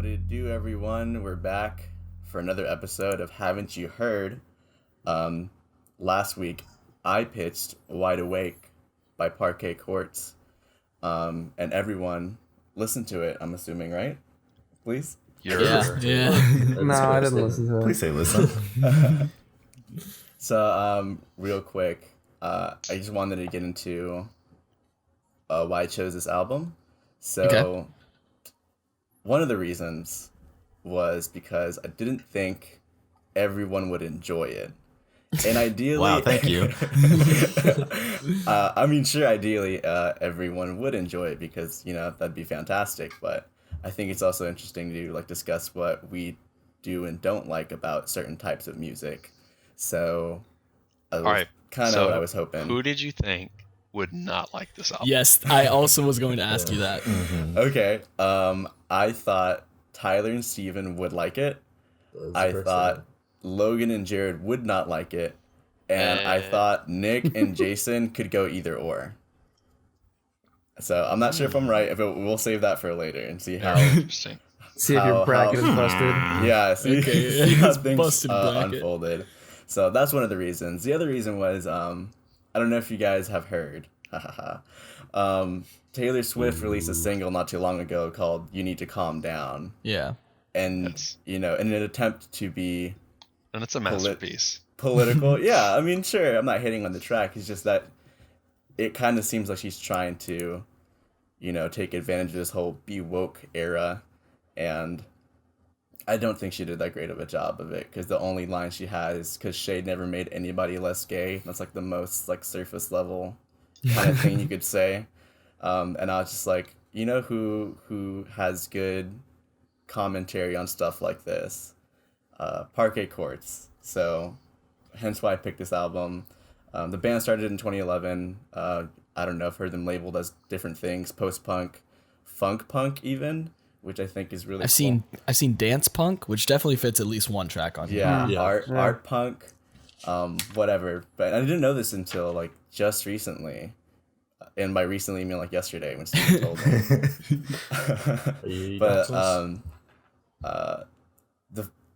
What did it do, everyone? We're back for another episode of Haven't You Heard? Last week, I pitched Wide Awake by Parquet Courts, and everyone listened to it, I'm assuming, right? Please? Yeah. No, I didn't listen to it. Please say listen. So, real quick, I just wanted to get into why I chose this album. So, Okay. One of the reasons was because I didn't think everyone would enjoy it. And ideally... Wow, thank you. Sure, ideally, everyone would enjoy it because, that'd be fantastic. But I think it's also interesting to, discuss what we do and don't like about certain types of music. So, All right. Kind of what I was hoping. Who did you think would not like this album? Yes, I also was going to ask you that. Mm-hmm. Okay. I thought Tyler and Steven would like it. I thought Logan and Jared would not like it. And I thought Nick and Jason could go either or. So I'm not sure if I'm right, but we'll save that for later and see how... Interesting. See if your bracket is busted. Yeah, see, Okay, see how it's things busted bracket. unfolded. So that's one of the reasons. The other reason was, I don't know if you guys have heard, Taylor Swift released a single not too long ago called You Need to Calm Down. Yeah. And, Yes. in an attempt to be And it's a masterpiece. political, yeah, sure, I'm not hitting on the track. It's just that it kind of seems like she's trying to, take advantage of this whole be woke era. And I don't think she did that great of a job of it, because the only line she has is because Shay never made anybody less gay. That's the most surface level kind of thing you could say. And I was just like, who has good commentary on stuff like this? Parquet Courts. So hence why I picked this album. The band started in 2011. I don't know, I've heard them labeled as different things: post-punk, funk punk even, which I think is really cool. I've seen dance punk, which definitely fits at least one track on here. Yeah, Yeah. art punk, whatever. But I didn't know this until just recently, and by recently I mean yesterday when Steve told me. But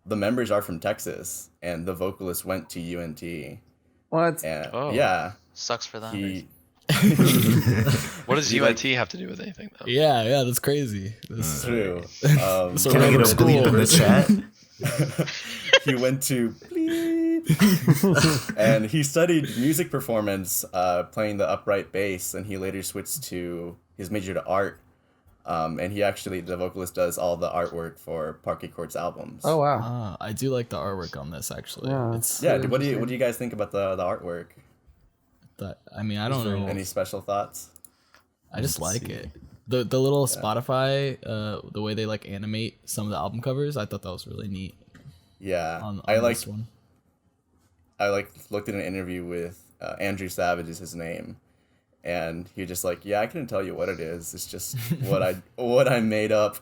the members are from Texas, and the vocalist went to UNT. What? And Oh. yeah, Sucks for them. he What does UNT have to do with anything, though? Yeah, that's crazy. This true. So Can I get a School. bleep in the chat? He went to bleep, and he studied music performance, playing the upright bass, and he later switched to his major to art. And he actually, the vocalist, does all the artwork for Parquet Courts albums. Oh wow. I do like the artwork on this actually. Yeah. It's Yeah. What do you guys think about the artwork? I don't know. Any special thoughts? I just like it. The little Spotify, the way they animate some of the album covers, I thought that was really neat. Yeah, On I this one. looked at an interview with Andrew Savage is his name, and he was just yeah, I couldn't tell you what it is. It's just what I made up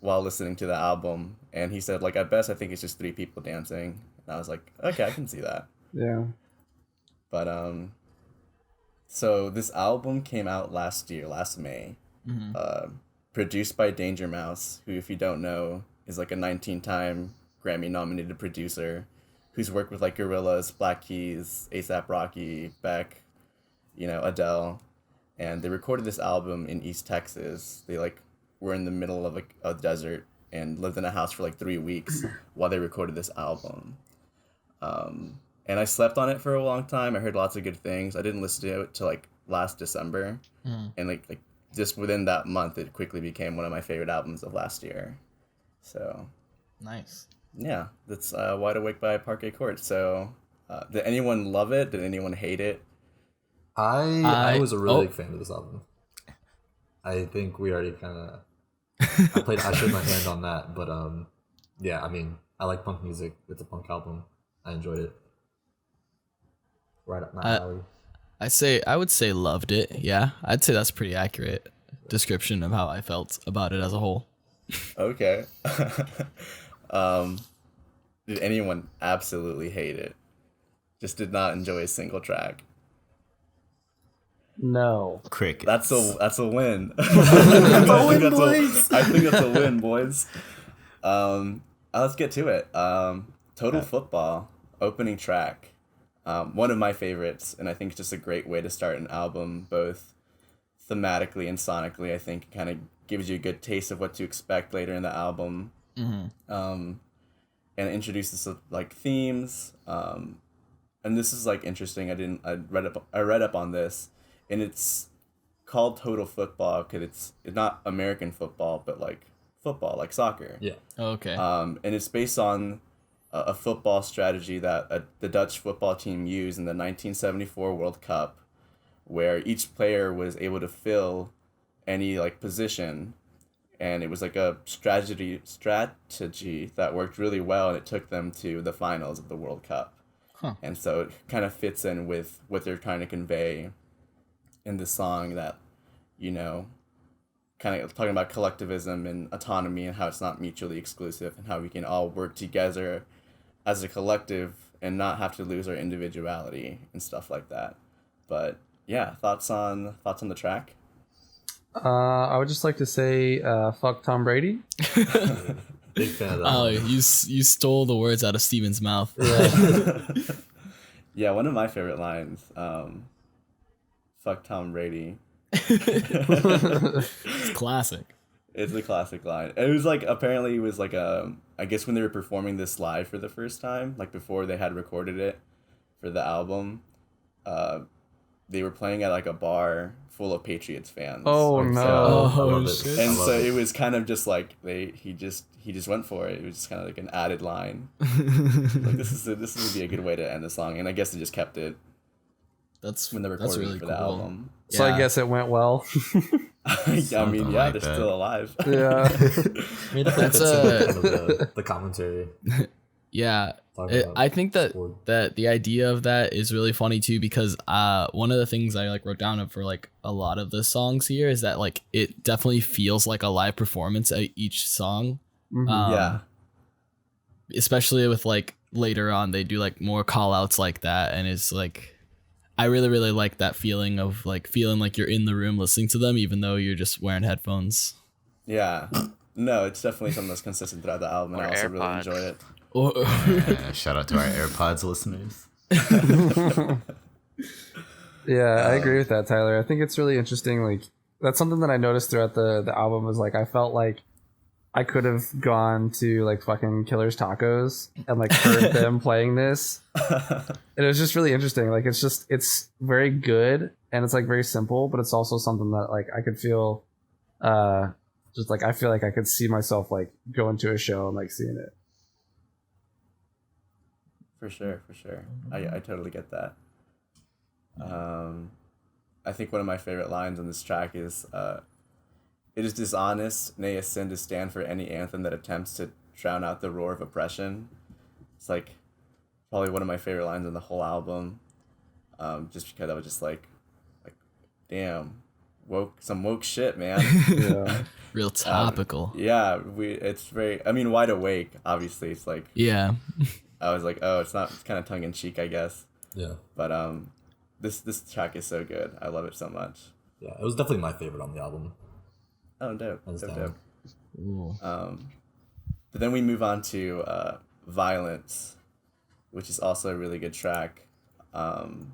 while listening to the album. And he said at best I think it's just three people dancing. And I was like, okay, I can see that. Yeah. But so this album came out last May. Produced by Danger Mouse, who, if you don't know, is a 19-time Grammy-nominated producer who's worked with Gorillaz, Black Keys, A$AP Rocky, Beck, Adele. And they recorded this album in East Texas. They were in the middle of a desert and lived in a house for 3 weeks while they recorded this album. And I slept on it for a long time. I heard lots of good things. I didn't listen to it till last December. And just within that month, it quickly became one of my favorite albums of last year. So Nice. yeah, that's Wide Awake by Parquet Courts. So did anyone love it? Did anyone hate it? I was a really big fan of this album. I think we already kind of I showed my hand on that, but yeah, I like punk music. It's a punk album. I enjoyed it. Right up my alley. I would say loved it. Yeah, I'd say that's a pretty accurate description of how I felt about it as a whole. Okay. Did anyone absolutely hate it? Just did not enjoy a single track? No. Cricket. That's a win. That's a win, boys. I think that's a win, boys. Let's get to it. Total Football, opening track. One of my favorites, and I think it's just a great way to start an album, both thematically and sonically. I think it kind of gives you a good taste of what to expect later in the album. And it introduces like themes. And this is like interesting. I read up on this, and it's called Total Football because it's not American football, but like football, like soccer. Yeah. Okay. And it's based on a football strategy that the Dutch football team used in the 1974 World Cup, where each player was able to fill any like position, and it was like a strategy that worked really well, and it took them to the finals of the World Cup. And so it kind of fits in with what they're trying to convey in the song, that, you know, kind of talking about collectivism and autonomy and how it's not mutually exclusive and how we can all work together as a collective and not have to lose our individuality and stuff like that. But yeah, thoughts on the track? I would just like to say, fuck Tom Brady. Big fan of that. Oh, you stole the words out of Steven's mouth. Yeah. Yeah, one of my favorite lines. Fuck Tom Brady. It's classic. It's a classic line. It was like, apparently it was like I guess when they were performing this live for the first time, like before they had recorded it for the album, they were playing at like a bar full of Patriots fans. Oh And no. Oh, shit. And so it was kind of just like he just went for it. It was just kind of like an added line. Like this would be a good way to end the song, and I guess they just kept it That's when they that's recorded really it for cool. the album. So Yeah. I guess it went well. I mean, Something yeah, like they're that. still alive. Yeah. I mean, That's that's kind of the commentary. Yeah, Talking about I think that sport. the idea of that is really funny too, because one of the things I like wrote down for like a lot of the songs here is that like it definitely feels like a live performance at each song. Yeah. Especially with like later on they do like more call outs like that, and it's like I really like that feeling of like feeling like you're in the room listening to them even though you're just wearing headphones. Yeah. No, it's definitely something that's consistent throughout the album, and Or I also really AirPods. enjoy it. Yeah, shout out to our AirPods listeners. Yeah, I agree with that, Tyler. I think it's really interesting. Like, that's something that I noticed throughout the album was like I felt like I could have gone to like fucking Killer's Tacos and like heard them playing this. And it was just really interesting. Like it's very good and it's like very simple, but it's also something that like I could feel just like I feel like I could see myself like going to a show and like seeing it. For sure. I totally get that. I think one of my favorite lines on this track is, "It is dishonest, nay a sin to stand for any anthem that attempts to drown out the roar of oppression." It's like probably one of my favorite lines on the whole album, just because I was just like, damn, some woke shit, man. Yeah. Real topical. Yeah, it's very, I mean, Wide Awake, obviously. It's like, Yeah. I was like, oh, it's kind of tongue in cheek, I guess. Yeah. But this track is so good. I love it so much. Yeah. It was definitely my favorite on the album. Oh, dope. Hands Dope, down. dope. Ooh. But then we move on to Violence, which is also a really good track. And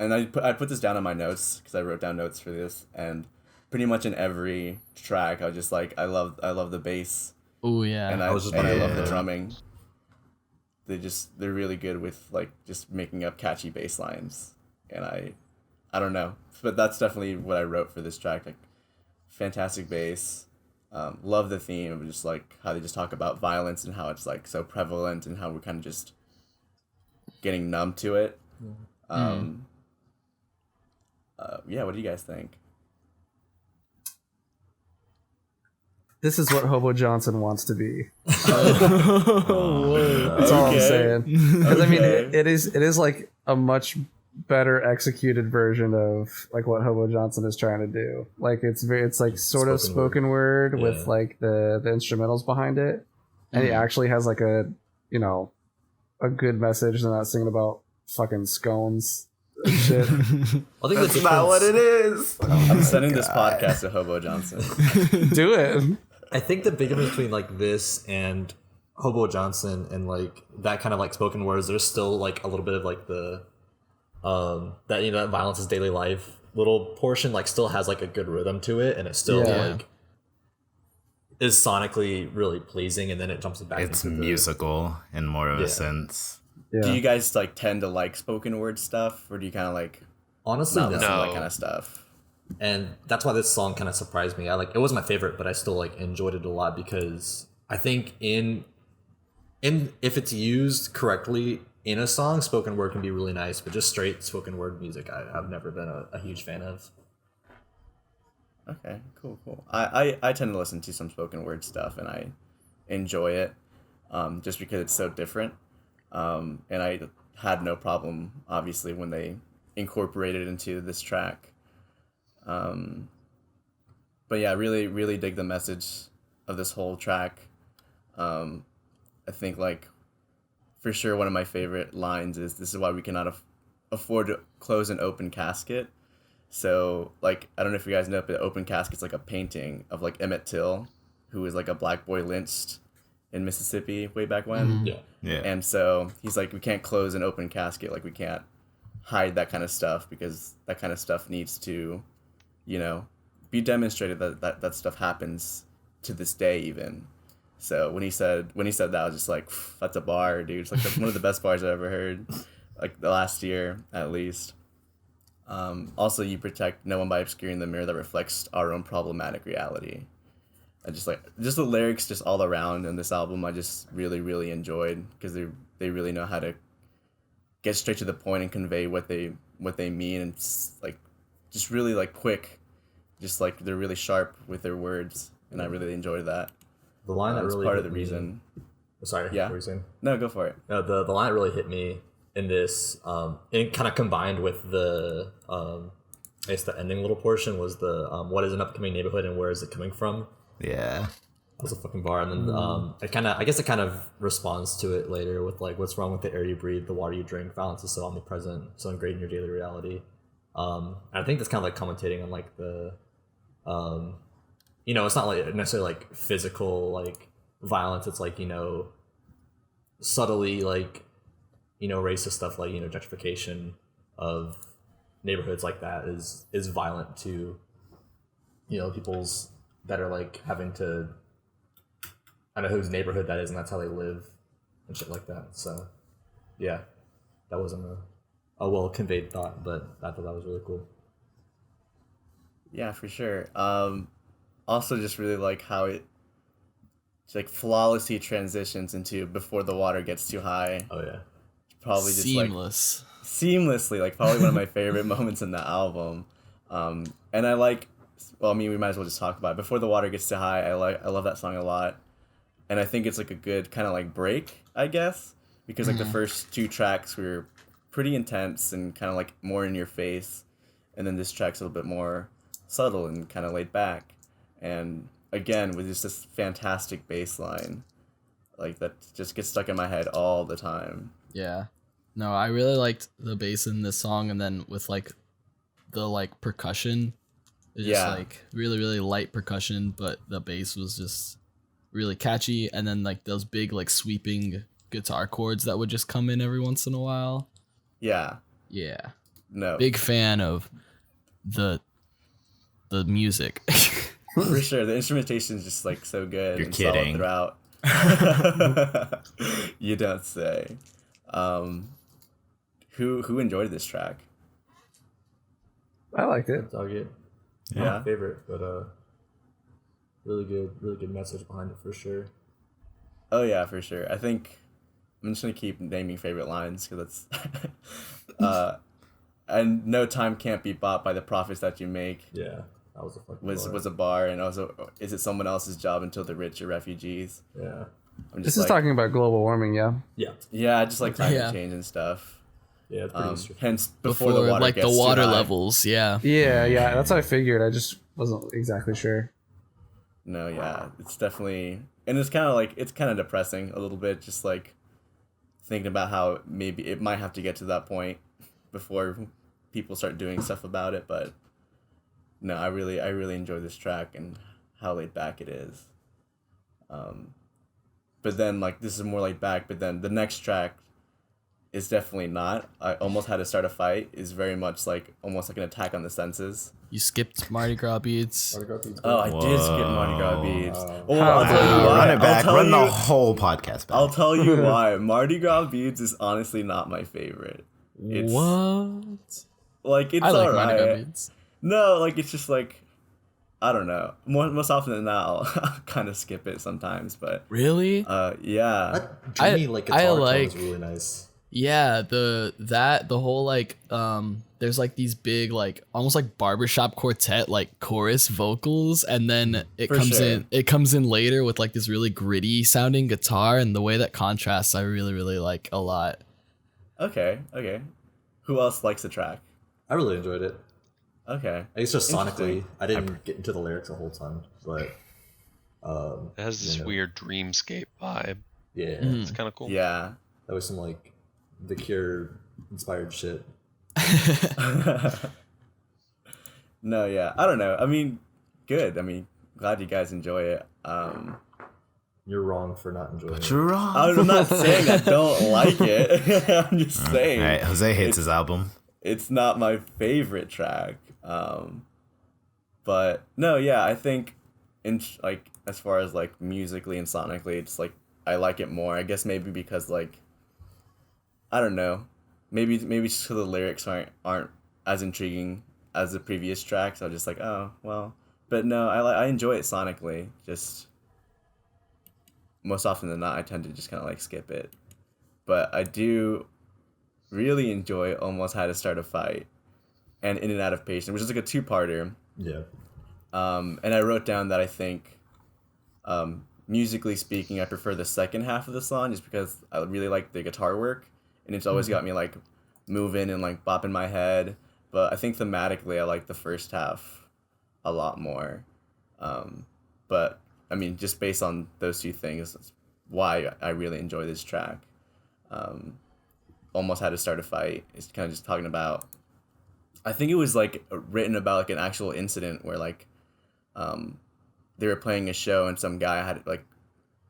I put this down on my notes because I wrote down notes for this, and pretty much in every track I was just like, I love the bass, Ooh, yeah. and I was just love the yeah. drumming. They're really good with like just making up catchy bass lines, and I don't know, but that's definitely what I wrote for this track. Like, fantastic bass. Love the theme of just like how they just talk about violence and how it's like so prevalent and how we're kind of just getting numb to it. Yeah, what do you guys think? This is what Hobo Johnson wants to be. Whoa. That's all I'm Okay. saying. Because I mean, Okay. it is like a much better executed version of like what Hobo Johnson is trying to do. Like it's like sort of spoken word with Yeah. like the instrumentals behind it, and he actually has like a a good message. They're not singing about fucking scones and shit. I think That's the not what it difference- is. Oh I'm my sending this God. podcast to Hobo Johnson. Do it. I think the big difference between like this and Hobo Johnson and like that kind of like spoken words, there's still like a little bit of like the that that violence is daily life little portion like still has like a good rhythm to it, and it still like is sonically really pleasing, and then it jumps back It's into musical in more of a sense. Yeah. Do you guys like tend to like spoken word stuff, or do you kind of like honestly not listen to that No. kind of stuff? And that's why this song kind of surprised me. It wasn't my favorite, but I still like enjoyed it a lot because I think in if it's used correctly in a song, spoken word can be really nice, but just straight spoken word music I've never been a huge fan of. Okay, cool. I tend to listen to some spoken word stuff, and I enjoy it, just because it's so different. And I had no problem, obviously, when they incorporated it into this track. But yeah, really, really dig the message of this whole track. I think like for sure one of my favorite lines is, "This is why we cannot afford to close an open casket." So like I don't know if you guys know, but open casket's like a painting of like Emmett Till, who was like a black boy lynched in Mississippi way back when. Yeah. And so he's like, we can't close an open casket, like we can't hide that kind of stuff, because that kind of stuff needs to, be demonstrated that stuff happens to this day even. So when he said that, I was just like, that's a bar, dude. It's like that's one of the best bars I've ever heard, like the last year at least. Also, you protect no one by obscuring the mirror that reflects our own problematic reality. I just the lyrics just all around in this album I just really, really enjoyed, because they really know how to get straight to the point and convey what they mean, and it's like just really like quick, just like they're really sharp with their words, and I really enjoyed that. The line that It's really part hit of the me- reason. Sorry, Yeah. what were you saying? No, go for it. No, the line that really hit me in this, and kind of combined with the, I guess the ending little portion was the, what is an upcoming neighborhood and where is it coming from? Yeah. That was a fucking bar, and then I guess it kind of responds to it later with like, what's wrong with the air you breathe, the water you drink, violence is so omnipresent, so ingrained in your daily reality. And I think that's kind of like commentating on like the, it's not like necessarily like physical like violence. It's like subtly like racist stuff like gentrification of neighborhoods like that is violent to people's that are like having to I don't know whose neighborhood that is, and that's how they live and shit like that. So yeah, that wasn't a well conveyed thought, but I thought that was really cool. Yeah, for sure. Also just really like how it like flawlessly transitions into before the water gets too high. Oh yeah. Probably just Seamless. like seamlessly, like probably one of my favorite moments in the album. And I like, well, I mean, we might as well just talk about it. Before the water gets too high, I love that song a lot. And I think it's like a good kind of like break, I guess, because like the first two tracks were pretty intense and kind of like more in your face, and then this track's a little bit more subtle and kind of laid back. And again, with just this fantastic bass line, like that just gets stuck in my head all the time. Yeah. No, I really liked the bass in this song, and then with like the like percussion. It's just like really, really light percussion, but the bass was just really catchy, and then like those big like sweeping guitar chords that would just come in every once in a while. Yeah. Yeah. No. Big fan of the music. For sure, the instrumentation is just like so good. You're and kidding. Solid throughout. You don't say. Who enjoyed this track? I liked it. It's all good. Yeah. Not my favorite, but really good message behind it for sure. Oh yeah, for sure. I think I'm just gonna keep naming favorite lines because that's and no time can't be bought by the profits that you make. Yeah, that was a fucking Was bar. was a bar, and also is it someone else's job until the rich are refugees? Yeah. I'm This just is like, talking about global warming, yeah. Yeah. yeah, I just like climate Yeah. change and stuff. Yeah, it's pretty interesting. Hence before the water like gets the too water high. levels. Yeah. Yeah, that's what I figured. I just wasn't exactly sure. No, yeah, it's definitely, and it's kind of depressing a little bit, just like thinking about how maybe it might have to get to that point before people start doing stuff about it. But no, I really enjoy this track and how laid back it is. But then like this is more laid back. But then the next track is definitely not. I almost had to start a fight. Is very much like almost like an attack on the senses. You skipped Mardi Gras beats. Oh, I did skip Mardi Gras beats. Well, How I'll tell you dare why. Run it back. I'll Run tell the you. whole podcast back. I'll tell you why. Mardi Gras beats is honestly not my favorite. It's, What? Like it's I like alright. Mardi Gras beats. No, like it's just like I don't know. Most often than not, I'll kind of skip it sometimes. But Really? yeah. That dreamy like guitar tone like- is really nice. Yeah, the whole like there's like these big like almost like barbershop quartet like chorus vocals, and then it For comes sure. in later with like this really gritty sounding guitar, and the way that contrasts I really like a lot. Okay. Who else likes the track? I really enjoyed it. Okay. It's just sonically, Interesting. I didn't get into the lyrics a whole ton, but It has this you know, weird dreamscape vibe. yeah, It's kind of cool. Yeah. that was some like The Cure inspired shit. No, yeah. I don't know. I mean, good. I mean, glad you guys enjoy it. You're wrong for not enjoying it. You're wrong. I'm not saying I don't like it. I'm just saying. All right, Jose hates his album. It's not my favorite track. But no, yeah, I think in like as far as like musically and sonically, it's like I like it more. I guess maybe because like I don't know, maybe just 'cause the lyrics aren't as intriguing as the previous tracks. I'm just like, oh well. But no, I enjoy it sonically. Just most often than not, I tend to just kind of like skip it. But I do really enjoy Almost Had to Start a Fight and In and Out of Patience, which is like a two-parter. Yeah. And I wrote down that I think, musically speaking, I prefer the second half of the song just because I really like the guitar work, and it's always got me like moving and like bopping my head. But I think thematically, I like the first half a lot more. But I mean, just based on those two things, that's why I really enjoy this track. Almost Had to Start a Fight. It's kind of just talking about. I think it was like written about like an actual incident where like, they were playing a show and some guy had like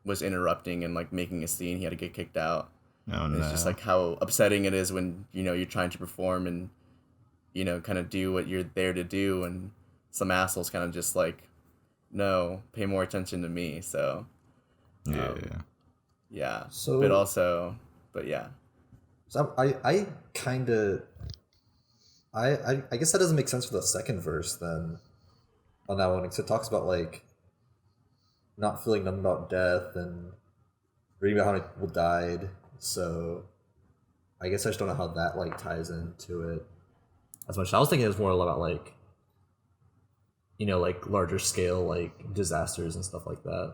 was interrupting and like making a scene. He had to get kicked out. Oh And no. it's just like how upsetting it is when you're trying to perform and kind of do what you're there to do, and some assholes kind of just like, no, pay more attention to me. So Yeah. yeah. So- But yeah. So I kind of, I guess that doesn't make sense for the second verse then, on that one, because it talks about like not feeling numb about death and reading about how many people died. So I guess I just don't know how that like ties into it as much. I was thinking it was more about like, like larger scale like disasters and stuff like that.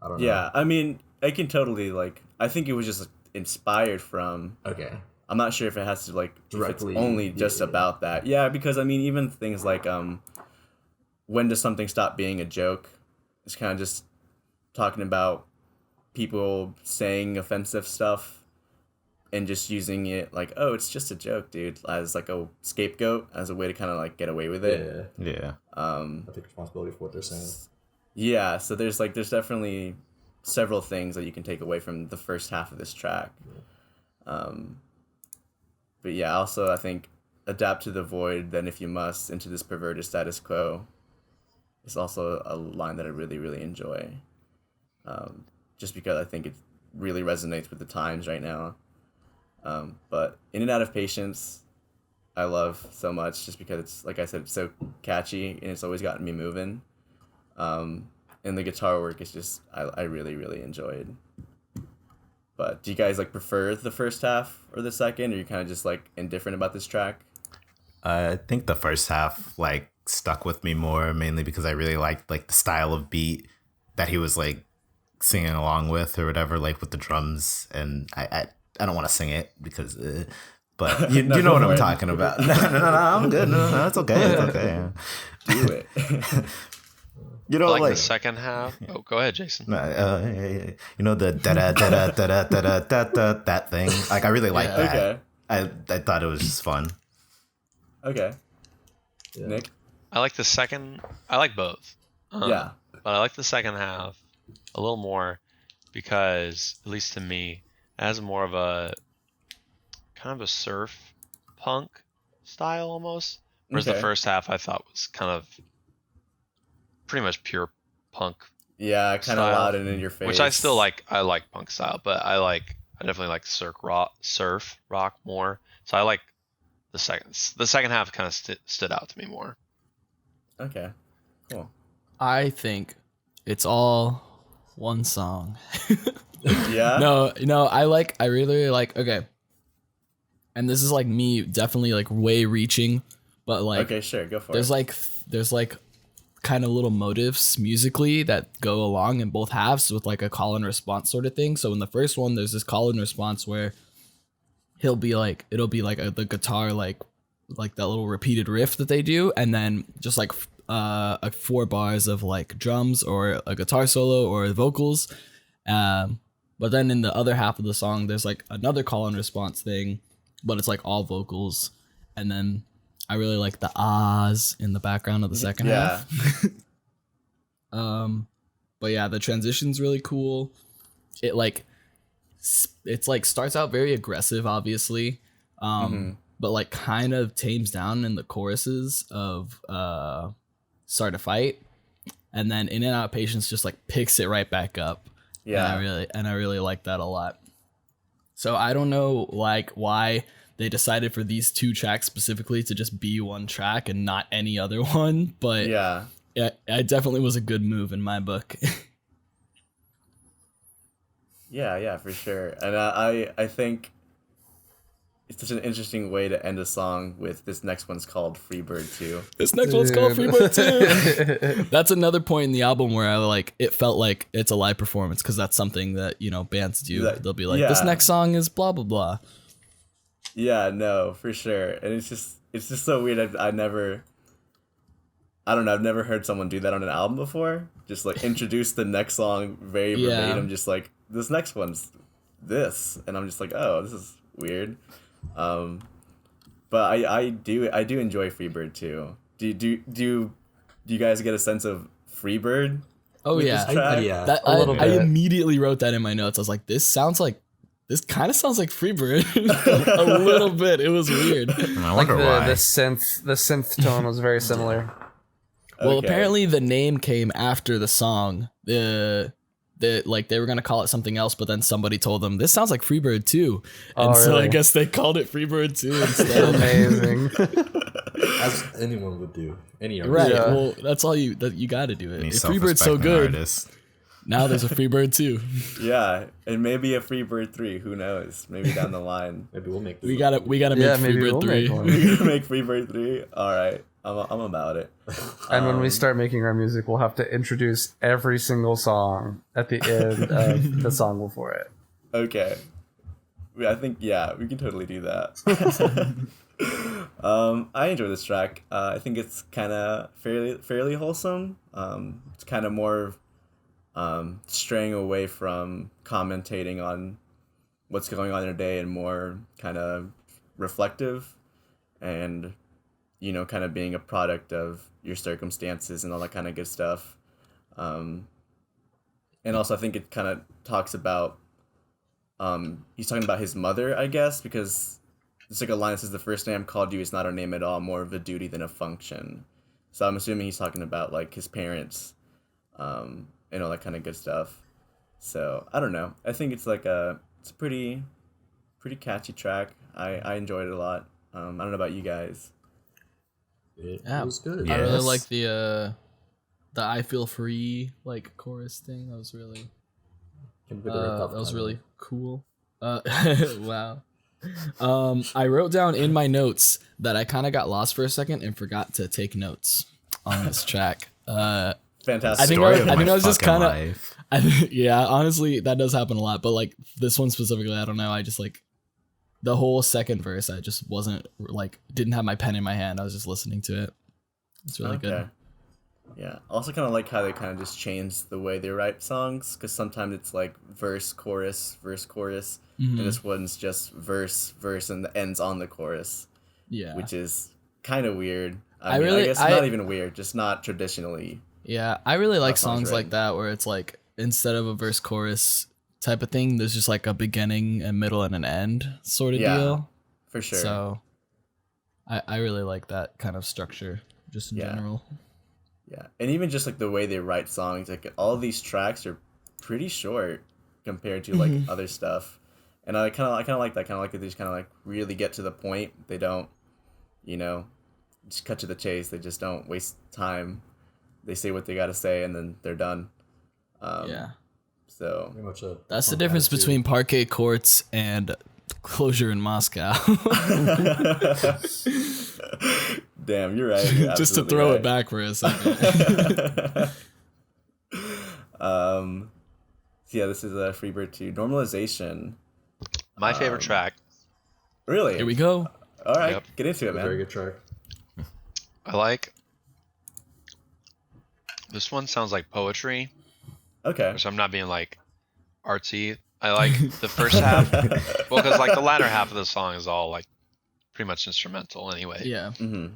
I don't know. Yeah. I mean, I can totally like. I think it was just inspired from. Okay. I'm not sure if it has to like Directly, if it's only just yeah. about that. Yeah, because I mean, even things like when does something stop being a joke? It's kind of just talking about people saying offensive stuff and just using it like, oh, it's just a joke, dude, as like a scapegoat, as a way to kind of like get away with it. Yeah. Yeah. I take responsibility for what they're saying. Yeah, so there's definitely several things that you can take away from the first half of this track. But yeah, also I think adapt to the void, then if you must, into this perverted status quo is also a line that I really, really enjoy. Just because I think it really resonates with the times right now. But In and Out of Patience, I love so much just because it's, like I said, it's so catchy and it's always gotten me moving. And the guitar work is just, I really, really enjoyed. But do you guys like prefer the first half or the second, or you kind of just like indifferent about this track? I think the first half like stuck with me more, mainly because I really liked like the style of beat that he was like singing along with or whatever, like with the drums. And I don't want to sing it because, but you, No, you know what go I'm for it. talking about. No, I'm good. No, it's okay. It's okay. Do it. You I know, like like the second half. Oh, go ahead, Jason. you know the da da da da da da da da that thing. Like I really like that. Okay. I thought it was just fun. Okay. Yeah. Nick? I like the second. I like both. Yeah. But I like the second half. a little more because, at least to me, it has more of a kind of a surf punk style almost. Whereas the Okay. first half I thought was kind of pretty much pure punk Yeah, kind of style, loud and in your face. which I still like. I like punk style, but I definitely like surf rock more. So I like the second half kind of stood out to me more. Okay, cool. I think it's all one song. Yeah. No, I really like, okay. And this is like me definitely like way reaching, but like Okay, sure, go for there's it. there's like kind of little motives musically that go along in both halves with like a call and response sort of thing. So in the first one, there's this call and response where it'll be like the guitar like that little repeated riff that they do, and then just like 4 bars of like drums or a guitar solo or vocals. But then in the other half of the song, there's like another call and response thing, but it's like all vocals, and then I really like the ahs in the background of the second Yeah. half. But yeah, the transition's really cool. It's like starts out very aggressive, obviously, but like kind of tames down in the choruses of Start a Fight, and then In and Out Patience just like picks it right back up. Yeah. And I really like that a lot. So I don't know like why they decided for these 2 tracks specifically to just be one track and not any other one, but Yeah. it definitely was a good move in my book. Yeah, for sure. And I think it's such an interesting way to end a song with this next one's called Freebird 2. This next one's called Freebird 2. That's another point in the album where I like it felt like it's a live performance, because that's something that, you know, bands do. They'll be like, this next song is blah blah blah. Yeah, no, for sure. And it's just so weird. I've never heard someone do that on an album before. Just like introduce the next song very verbatim, just like this next one's this, and I'm just like, oh, this is weird. But I do enjoy Freebird too. Do you guys get a sense of Freebird? Oh yeah, Yeah, I immediately wrote that in my notes. I was like, this kind of sounds like Freebird a little bit. It was weird. I Like wonder why. the synth tone was very similar. Well, Okay. apparently the name came after the song. Like they were gonna call it something else, but then somebody told them this sounds like Freebird 2, and Oh, so I really? guess they called it Freebird 2 instead. Amazing. as anyone would do. Any artist. Right. Yeah. Well, that's all you got to do it. Any If Freebird's so self-respecting good, artist. now there's a Freebird 2. Yeah, and maybe a Freebird 3. Who knows? Maybe down the line. Maybe we'll make this. We gotta make Yeah, maybe Freebird we'll 3. make one. We're gonna make Freebird 3. All right, I'm about it. And when we start making our music, we'll have to introduce every single song at the end of the song before it. Okay. I think, yeah, we can totally do that. I enjoy this track. I think it's kind of fairly wholesome. It's kind of more straying away from commentating on what's going on in a day, and more kind of reflective, and, you know, kind of being a product of your circumstances and all that kind of good stuff. And also I think it kind of talks about, he's talking about his mother, I guess, because it's like a line that says, the first name called you is not a name at all, more of a duty than a function. So I'm assuming he's talking about like his parents, and all that kind of good stuff. So I don't know. I think it's like it's a pretty catchy track. I enjoyed it a lot. I don't know about you guys. It Yeah. was good. I really Yes. like the I feel free like chorus thing. That was really really cool. Wow. I wrote down in my notes that I kind of got lost for a second and forgot to take notes on this track. Fantastic. I think Story I- of I think my I was just fucking kinda- life. Yeah, honestly, that does happen a lot. But like this one specifically, I don't know. I just like the whole second verse. I just wasn't like didn't have my pen in my hand. I was just listening to it. It's really good. Yeah. Also kind of like how they kind of just changed the way they write songs, because sometimes it's like verse, chorus, Mhm. and this one's just verse, and the ends on the chorus, Yeah. which is kind of weird. I I mean, really- I guess I- not even weird, just not traditionally. Yeah, I really like That sounds songs right. like that where it's like instead of a verse chorus type of thing, there's just like a beginning, a middle, and an end sort of deal. For sure. So I really like that kind of structure just in general. Yeah, and even just like the way they write songs, like all these tracks are pretty short compared to like other stuff, and I kind of like that. Kind of like that they just kind of like really get to the point. They don't, just cut to the chase. They just don't waste time. They say what they got to say, and then they're done. So Pretty much that's the difference between Parquet Courts and Closure in Moscow. Damn, you're right. You're just to throw it back for a second. Yeah, this is a Freebird 2 Normalization. My favorite track. Really? Here we go. All right, Yep. get into it, man. very good track. I like this one. Sounds like poetry, Okay. which I'm not being like artsy. I like the first half, well, because like the latter half of the song is all like pretty much instrumental anyway. Yeah. Mm-hmm.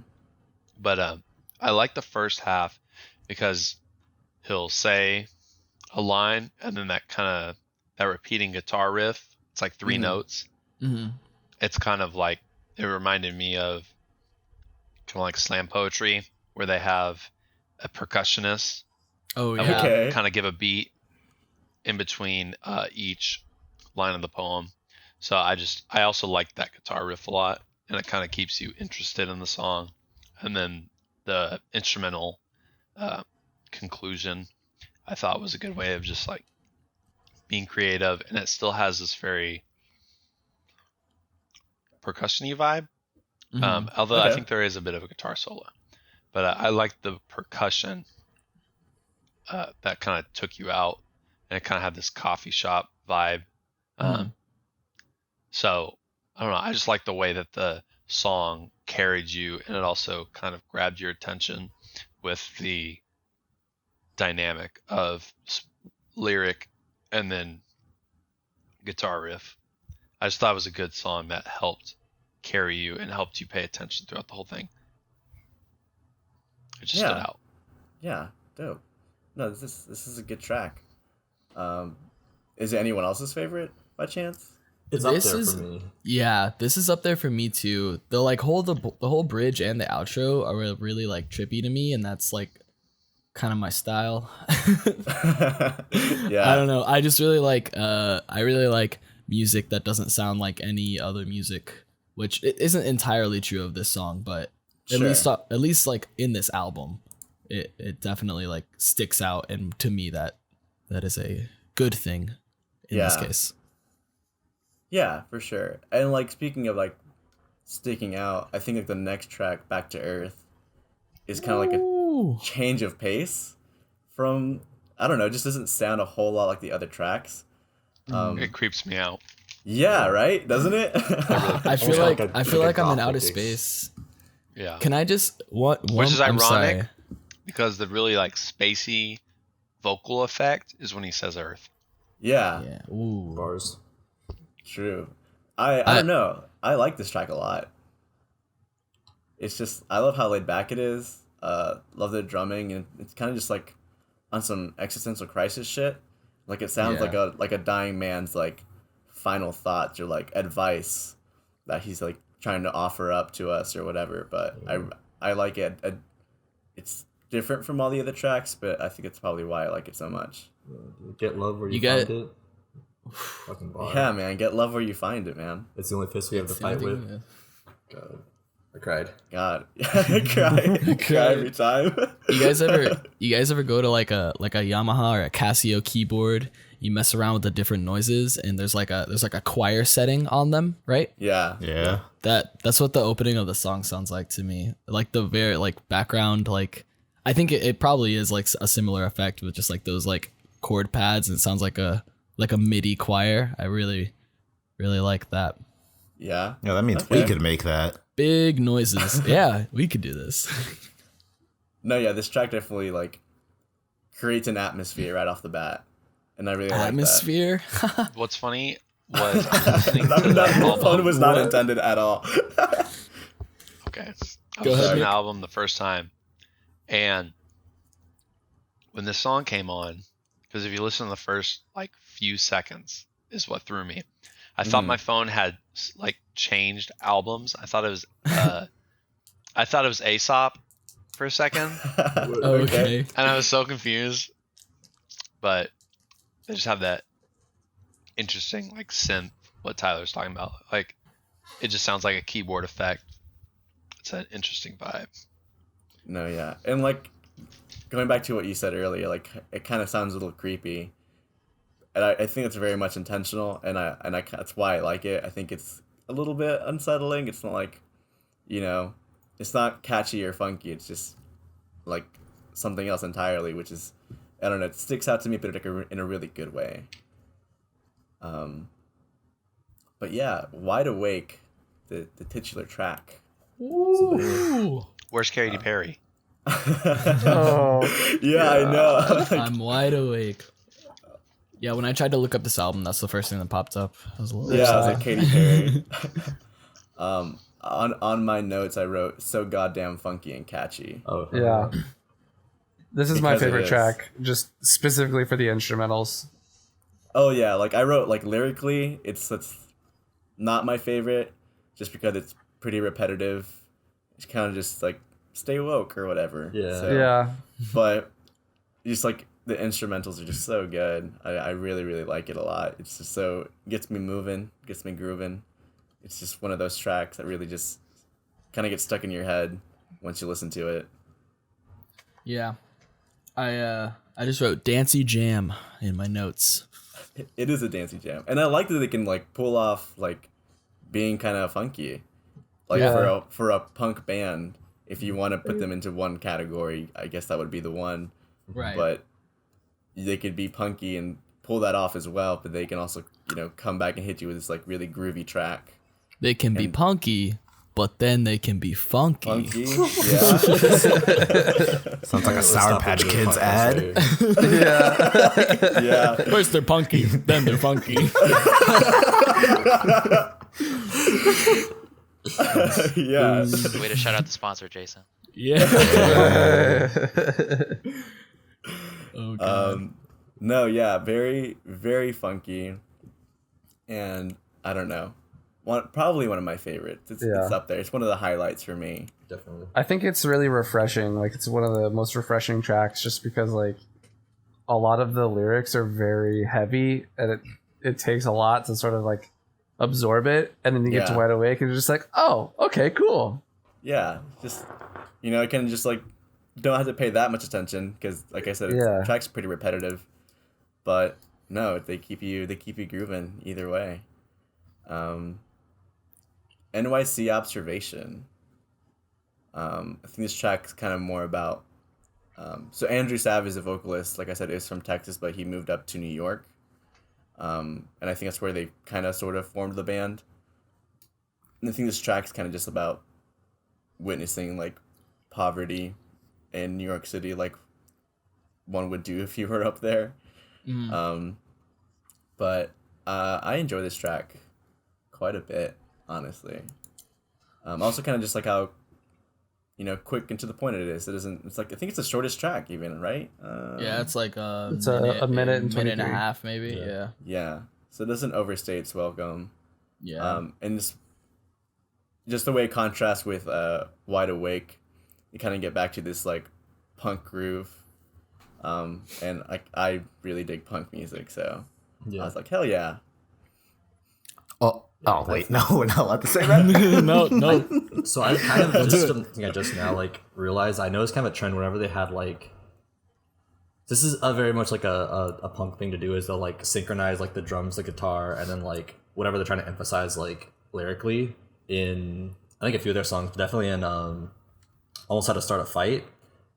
But I like the first half because he'll say a line and then that repeating guitar riff. It's like 3 notes. Mm-hmm. It's kind of like, it reminded me of kind of like slam poetry where they have a percussionist Oh that yeah. Okay. will kind of give a beat in between each line of the poem. So I also like that guitar riff a lot, and it kind of keeps you interested in the song. And then the instrumental conclusion I thought was a good way of just like being creative, and it still has this very percussion-y vibe. Although I Okay. think there is a bit of a guitar solo, but I like the percussion that kind of took you out, and it kind of had this coffee shop vibe. So I don't know. I just like the way that the song carried you, and it also kind of grabbed your attention with the dynamic of lyric and then guitar riff. I just thought it was a good song that helped carry you and helped you pay attention throughout the whole thing. It just stood out. Yeah, dope. No, this is a good track. Is it anyone else's favorite by chance? It's up This there is- for me. Yeah, this is up there for me too. The like the whole bridge and the outro are really like trippy to me, and that's like kind of my style. Yeah. I don't know. I just really like I really like music that doesn't sound like any other music, which it isn't entirely true of this song, but Sure. at least like in this album, it definitely like sticks out, and to me that is a good thing in this Yeah. case. Yeah, for sure. And like speaking of like sticking out, I think like the next track, Back to Earth, is kind of like a Ooh. change of pace from, I don't know, it just doesn't sound a whole lot like the other tracks. It creeps me out. Yeah, right? Doesn't it? I feel Almost like like a- I feel like like a I'm in gothic outer ex- space. Yeah. Can I just what? Which is I'm ironic sorry. because the really like spacey vocal effect is when he says Earth. Yeah, Yeah. Ooh. Bars. true. I don't know. I like this track a lot. It's just, I love how laid back it is. Love the drumming, and it's kind of just like on some existential crisis shit. Like it sounds Yeah. like a dying man's like final thoughts or like advice that he's like trying to offer up to us or whatever. But I like it. It's different from all the other tracks, but I think it's probably why I like it so much. Get love where you, You get- find it. Fucking bar. Yeah, man, get love where you find it, man. It's the only fist we have to fight with. God. I cried. God, I cry every time. You guys ever go to like a Yamaha or a Casio keyboard? You mess around with the different noises, and there's like a choir setting on them, right? Yeah. Yeah. That's what the opening of the song sounds like to me. Like the very like background, like I think it probably is like a similar effect with just like those like chord pads, and it sounds like a MIDI choir. I really like that. Yeah. Yeah, that means Okay. we could make that. Big noises. Yeah, we could do this. No, yeah, this track definitely like creates an atmosphere right off the bat, and I really Atmosphere. What's funny was I was listening like to that. the That pun album. was not intended at all. Okay. I Go was ahead, listening to Nick. the album the first time, and when this song came on, because if you listen to the first like few seconds is what threw me. I thought my phone had like changed albums. I thought it was Aesop for a second, Okay. and I was so confused. But they just have that interesting like synth. What Tyler's talking about, like it just sounds like a keyboard effect. It's an interesting vibe. No, yeah, and like going back to what you said earlier, like it kind of sounds a little creepy, and I think it's very much intentional, and that's why I like it. I think it's a little bit unsettling. It's not like, it's not catchy or funky. It's just like something else entirely, which is, I don't know, it sticks out to me, but in a really good way. But yeah, Wide Awake, the titular track. Ooh. Where's Katy Perry? Oh, Yeah, I know. I'm wide awake. Yeah, when I tried to look up this album, that's the first thing that popped up. I was a little Yeah, I was upset. like Katy Perry. On my notes, I wrote so goddamn funky and catchy. Oh yeah. This is my Because it favorite is. track, just specifically for the instrumentals. Oh yeah, like I wrote like lyrically, it's not my favorite, just because it's pretty repetitive. It's kind of just like stay woke or whatever. Yeah. So, Yeah. But just like the instrumentals are just so good. I really really like it a lot. It's just so gets me moving, gets me grooving. It's just one of those tracks that really just kind of gets stuck in your head once you listen to it. Yeah. I just wrote Dancy Jam in my notes. It is a dancey jam, and I like that they can like pull off like being kind of funky, like Yeah. for a punk band. If you want to put them into one category, I guess that would be the one. Right. But they could be punky and pull that off as well. But they can also come back and hit you with this like really groovy track. They can be and- punky, but then they can be funky. Funky, yeah. Sounds like a Let's Sour stop Patch doing Kids podcasts ad. right here. Yeah. Yeah. First they're punky, then they're funky. Yeah. Way to shout out the sponsor, Jason. Yeah. Oh god. No, yeah, very, very funky, and I don't know, probably one of my favorites. It's Yeah. up there. It's one of the highlights for me. Definitely. I think it's really refreshing. Like, it's one of the most refreshing tracks just because, like, a lot of the lyrics are very heavy and it takes a lot to sort of, like, absorb it. And then you get to Yeah. Wide Awake and you're just like, oh, okay, cool. Yeah, just I can just like don't have to pay that much attention because, like I said, Yeah. the track's pretty repetitive, but no, they keep you grooving either way. NYC Observation. I think this track's kind of more about. So Andrew Savage, the vocalist, like I said, is from Texas, but he moved up to New York, and I think that's where they kind of sort of formed the band. And I think this track's kind of just about witnessing like poverty in New York City, like one would do if you were up there. But I enjoy this track quite a bit, honestly. Also, kind of just like how quick and to the point it is. It's like I think it's the shortest track even, right? Yeah, it's like It's a minute and minute and a 23. half, maybe. Yeah. Yeah, so it doesn't overstay its welcome. Yeah. And just the way it contrasts with Wide Awake, you kind of get back to this like punk groove. And I really dig punk music, so I Yeah. was like, hell yeah. Oh wait, no, we're not allowed to say that. no. So I kind of just now like realized I noticed kind of a trend whenever they had like this is a very much like a punk thing to do is they'll like synchronize like the drums, the guitar, and then like whatever they're trying to emphasize like lyrically in I think a few of their songs, but definitely in Almost How to Start a Fight.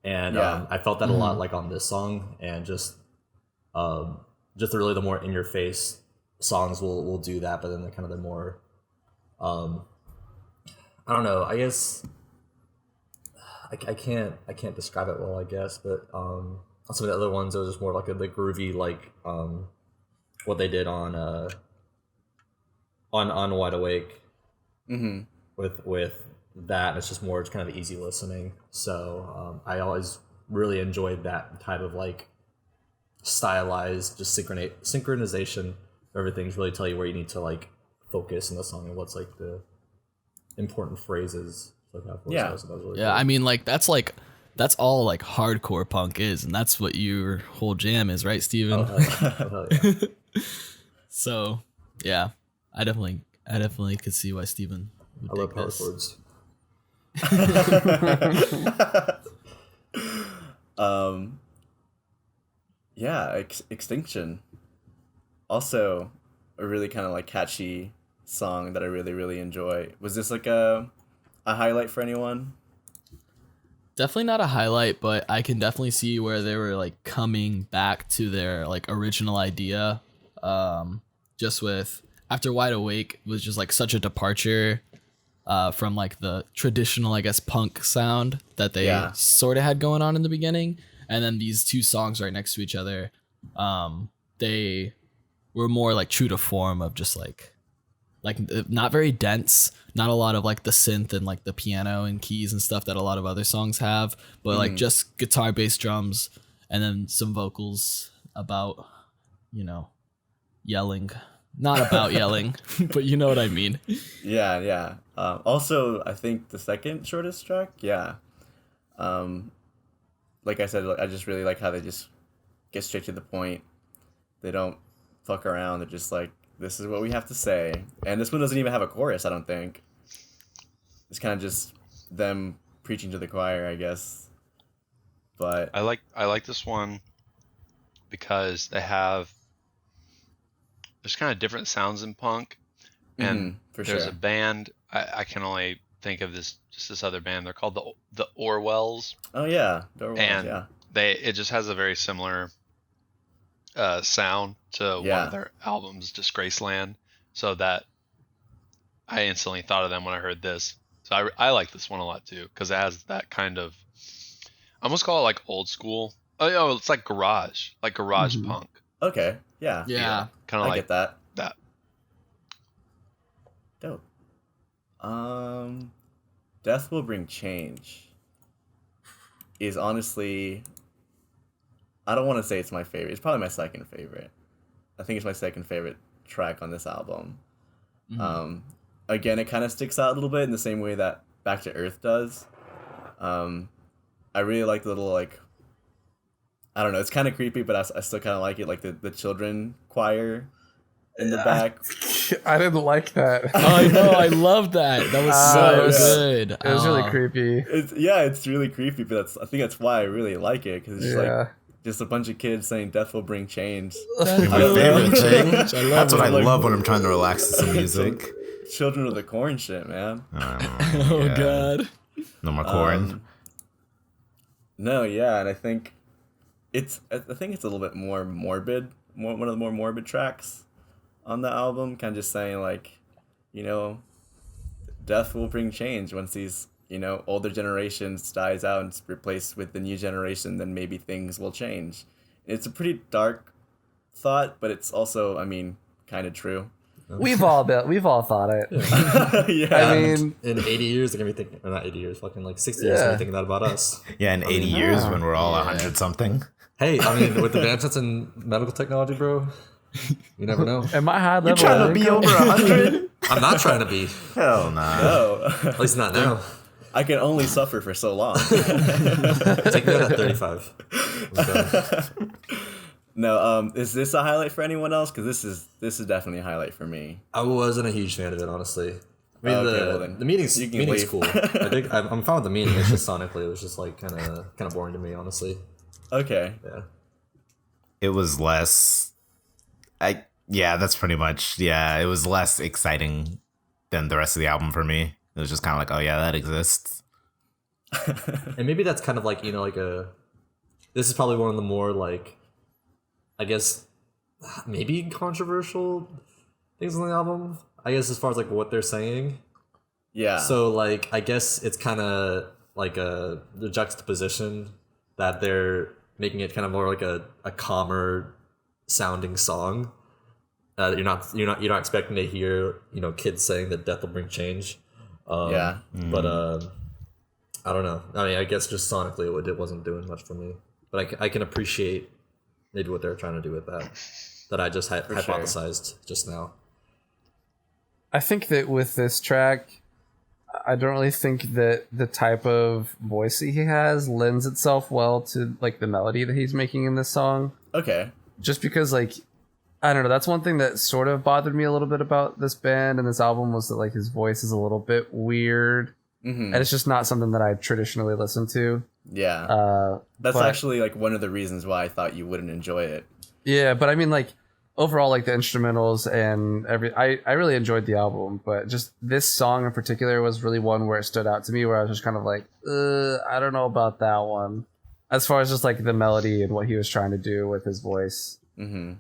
And Yeah. I felt that a lot like on this song, and just really the more in your face songs will do that, but then the kind of the more I don't know, I guess I can't describe it well, I guess, but on some of the other ones it was just more like the groovy like what they did on Wide Awake. Mm-hmm. With that, it's just more kind of easy listening. So I always really enjoyed that type of like stylized, just synchronization. Everything's really tell you where you need to like focus in the song and what's like the important phrases. Yeah. So that was really Yeah, cool. I mean, like that's all like hardcore punk is, and that's what your whole jam is, right, Steven? Oh, hell yeah. So, yeah, I definitely could see why Steven would I love dig power this. chords. Yeah, Extinction. Also, a really kind of like catchy song that I really, really enjoy. Was this like a highlight for anyone? Definitely not a highlight, but I can definitely see where they were like coming back to their like original idea. Just with After Wide Awake was just like such a departure from like the traditional, I guess, punk sound that they sort of had going on in the beginning. And then these two songs right next to each other, they were more like true to form of just like not very dense, not a lot of like the synth and like the piano and keys and stuff that a lot of other songs have, but like just guitar, bass, drums, and then some vocals about, yelling. Not about yelling, but you know what I mean. Yeah. Also, I think the second shortest track, yeah. Like I said, I just really like how they just get straight to the point. They don't fuck around. They're just like, this is what we have to say. And this one doesn't even have a chorus, I don't think. It's kind of just them preaching to the choir, I guess. But I like this one because there's kind of different sounds in punk, and there's a band I can only think of this other band. They're called the Orwells. Oh yeah, the Orwells, and it just has a very similar sound to one of their albums, Disgraceland. So that I instantly thought of them when I heard this. So I like this one a lot too because it has that kind of, I almost call it like old school. Oh, it's like garage punk. Okay, yeah. Kind of like get that. That. Dope. Death Will Bring Change is honestly, I don't want to say it's my favorite. It's probably my second favorite. I think it's my second favorite track on this album. Again, it kind of sticks out a little bit in the same way that Back to Earth does. I really like the little, like, I don't know, it's kind of creepy, but I still kind of like it, like the children choir in the back. I didn't like that. I know, I love that. That was so good. It was really creepy. It's really creepy, but I think that's why I really like it, because it's like just a bunch of kids saying "Death will bring change." My favorite thing. That's what I love when I'm trying to relax to some music. Children of the Corn shit, man. Oh god. No more corn. No, yeah, and I think it's a little bit more morbid, one of the more morbid tracks on the album, kind of just saying like, death will bring change once these, older generations dies out and it's replaced with the new generation, then maybe things will change. It's a pretty dark thought, but it's also, I mean, kind of true. We've all thought it. Yeah. I mean, in 80 years, they're going to be thinking, or not 80 years, fucking like 60 years, they're going to be thinking that about us. Yeah, in 80 years when we're all 100 something. Hey, I mean, with advancements in medical technology, bro, you never know. At my high level, You're trying to be over 100? I'm not trying to be. Hell nah. No. At least not now. I can only suffer for so long. Take me out at 35. Okay. No, is this a highlight for anyone else? Because this is definitely a highlight for me. I wasn't a huge fan of it, honestly. I mean, then the meaning's leave. cool. I think I'm fine with the meaning. It's just sonically, it was just like kind of boring to me, honestly. Okay. Yeah. It was less. That's pretty much. Yeah, it was less exciting than the rest of the album for me. It was just kind of like, oh yeah, that exists. And maybe that's kind of like, this is probably one of the more like, I guess, maybe controversial things on the album. I guess as far as like what they're saying. Yeah. So like, I guess it's kind of like the juxtaposition that they're making it kind of more like a calmer sounding song. You're not expecting to hear kids saying that death will bring change. Yeah. But I don't know. I mean, I guess just sonically it wasn't doing much for me. But I can appreciate maybe what they're trying to do with that I just hypothesized just now. I think that with this track, I don't really think that the type of voice that he has lends itself well to like the melody that he's making in this song. Okay. Just because like I don't know, that's one thing that sort of bothered me a little bit about this band and this album was that like his voice is a little bit weird. And it's just not something that I traditionally listen to. Yeah. That's actually like one of the reasons why I thought you wouldn't enjoy it. Yeah, but I mean like overall, like the instrumentals and I really enjoyed the album, but just this song in particular was really one where it stood out to me, where I was just kind of like, I don't know about that one, as far as just like the melody and what he was trying to do with his voice. Did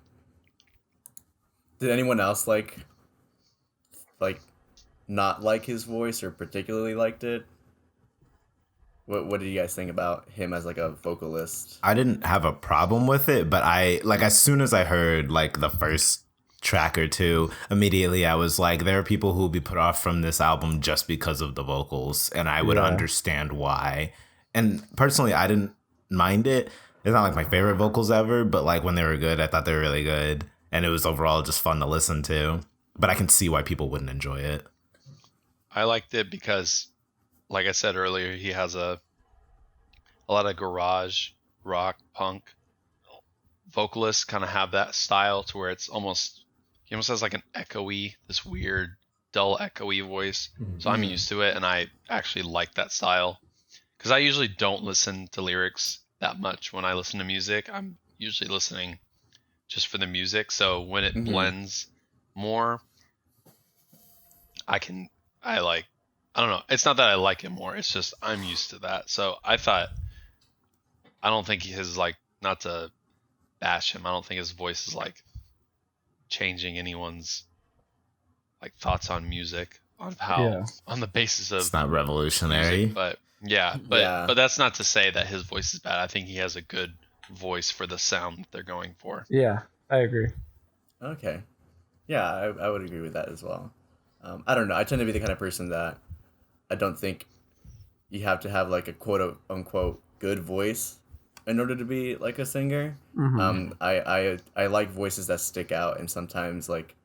anyone else like not like his voice or particularly liked it? What did you guys think about him as like a vocalist? I didn't have a problem with it, but I like as soon as I heard like the first track or two, immediately I was like, there are people who will be put off from this album just because of the vocals, and I would understand why. And personally, I didn't mind it. It's not like my favorite vocals ever, but like when they were good, I thought they were really good, and it was overall just fun to listen to. But I can see why people wouldn't enjoy it. I liked it because, like I said earlier, he has a lot of garage rock punk vocalists kind of have that style to where he almost has like an echoey, this weird dull echoey voice. So I'm used to it, and I actually like that style because I usually don't listen to lyrics that much when I listen to music. I'm usually listening just for the music. So when it blends more, I don't know. It's not that I like it more. It's just I'm used to that. So I don't think his like, not to bash him, I don't think his voice is like changing anyone's like thoughts on music, on how on the basis of it's not revolutionary. Music, but that's not to say that his voice is bad. I think he has a good voice for the sound that they're going for. Yeah, I agree. Okay. Yeah, I would agree with that as well. I don't know. I tend to be the kind of person that I don't think you have to have like a quote unquote good voice in order to be like a singer. I like voices that stick out, and sometimes like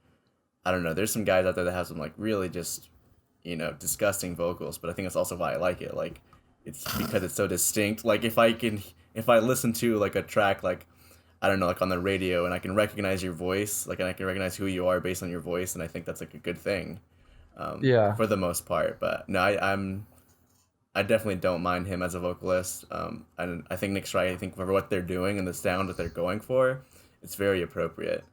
I don't know, there's some guys out there that have some like really just disgusting vocals, but I think that's also why I like it. Like it's because it's so distinct. Like if I listen to like a track like I don't know, like on the radio, and I can recognize your voice, like, and I can recognize who you are based on your voice, and I think that's like a good thing. For the most part. But no, I definitely don't mind him as a vocalist. And I think Nick's right. I think for what they're doing and the sound that they're going for, it's very appropriate.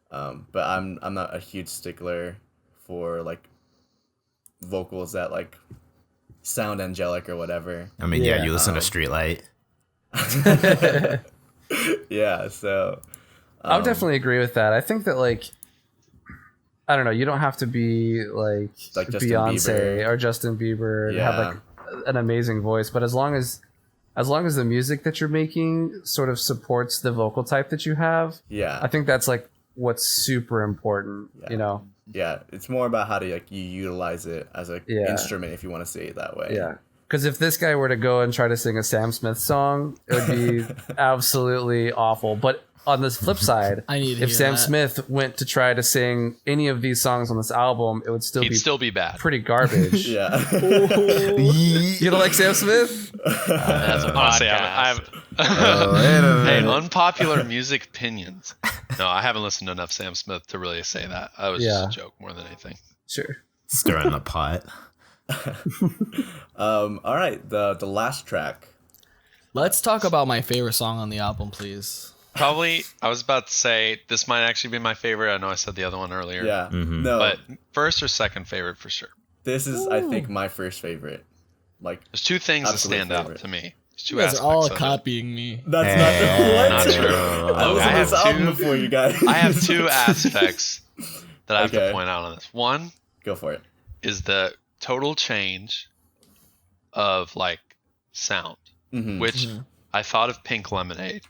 But I'm not a huge stickler for like vocals that like sound angelic or whatever. I mean, you listen to Streetlight. Yeah, so I would definitely agree with that. I think that like I don't know, you don't have to be like Beyonce or Justin Bieber and have like an amazing voice, but as long as the music that you're making sort of supports the vocal type that you have, I think that's like what's super important. Yeah, it's more about how to like you utilize it as an instrument, if you want to say it that way. Yeah. Because if this guy were to go and try to sing a Sam Smith song, it would be absolutely awful. But on this flip side, if Sam Smith went to try to sing any of these songs on this album, it would still be bad, pretty garbage. Yeah. You don't like Sam Smith? That's a Honestly, podcast. Hey, unpopular music opinions. No, I haven't listened to enough Sam Smith to really say that. I was just a joke more than anything. Sure. Stirring the pot. All right, the last track. Let's talk about my favorite song on the album, please. Probably, I was about to say this might actually be my favorite. I know I said the other one earlier. Yeah, no, but first or second favorite for sure. This is, I think, my first favorite. Like, there's two things that stand out to me. There's two you guys aspects are all of copying me. That's not the Not true. I listened to this album before you guys. I have two aspects that I have to point out on this. One, go for it, is the total change of like sound, which I thought of Pink Lemonade.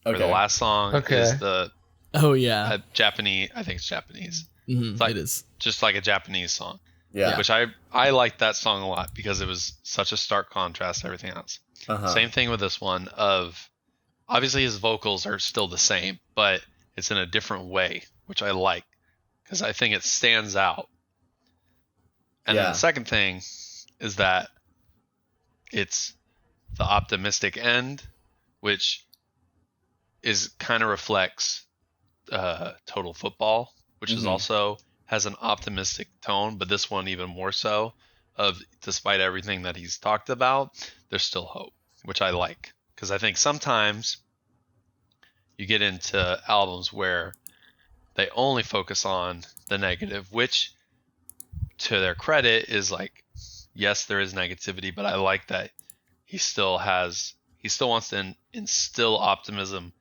For the last song is the Japanese. I think it's Japanese. It's like, it is just like a Japanese song. Yeah, which I liked that song a lot because it was such a stark contrast to everything else. Same thing with this one of obviously his vocals are still the same, but it's in a different way, which I like because I think it stands out. And then Yeah. the second thing is that it's the optimistic end, which is kind of reflects Total Football, which is also has an optimistic tone, but this one even more so. Of despite everything that he's talked about, there's still hope, which I like because I think sometimes you get into albums where they only focus on the negative, which to their credit is like, yes, there is negativity, but I like that he still wants to instill optimism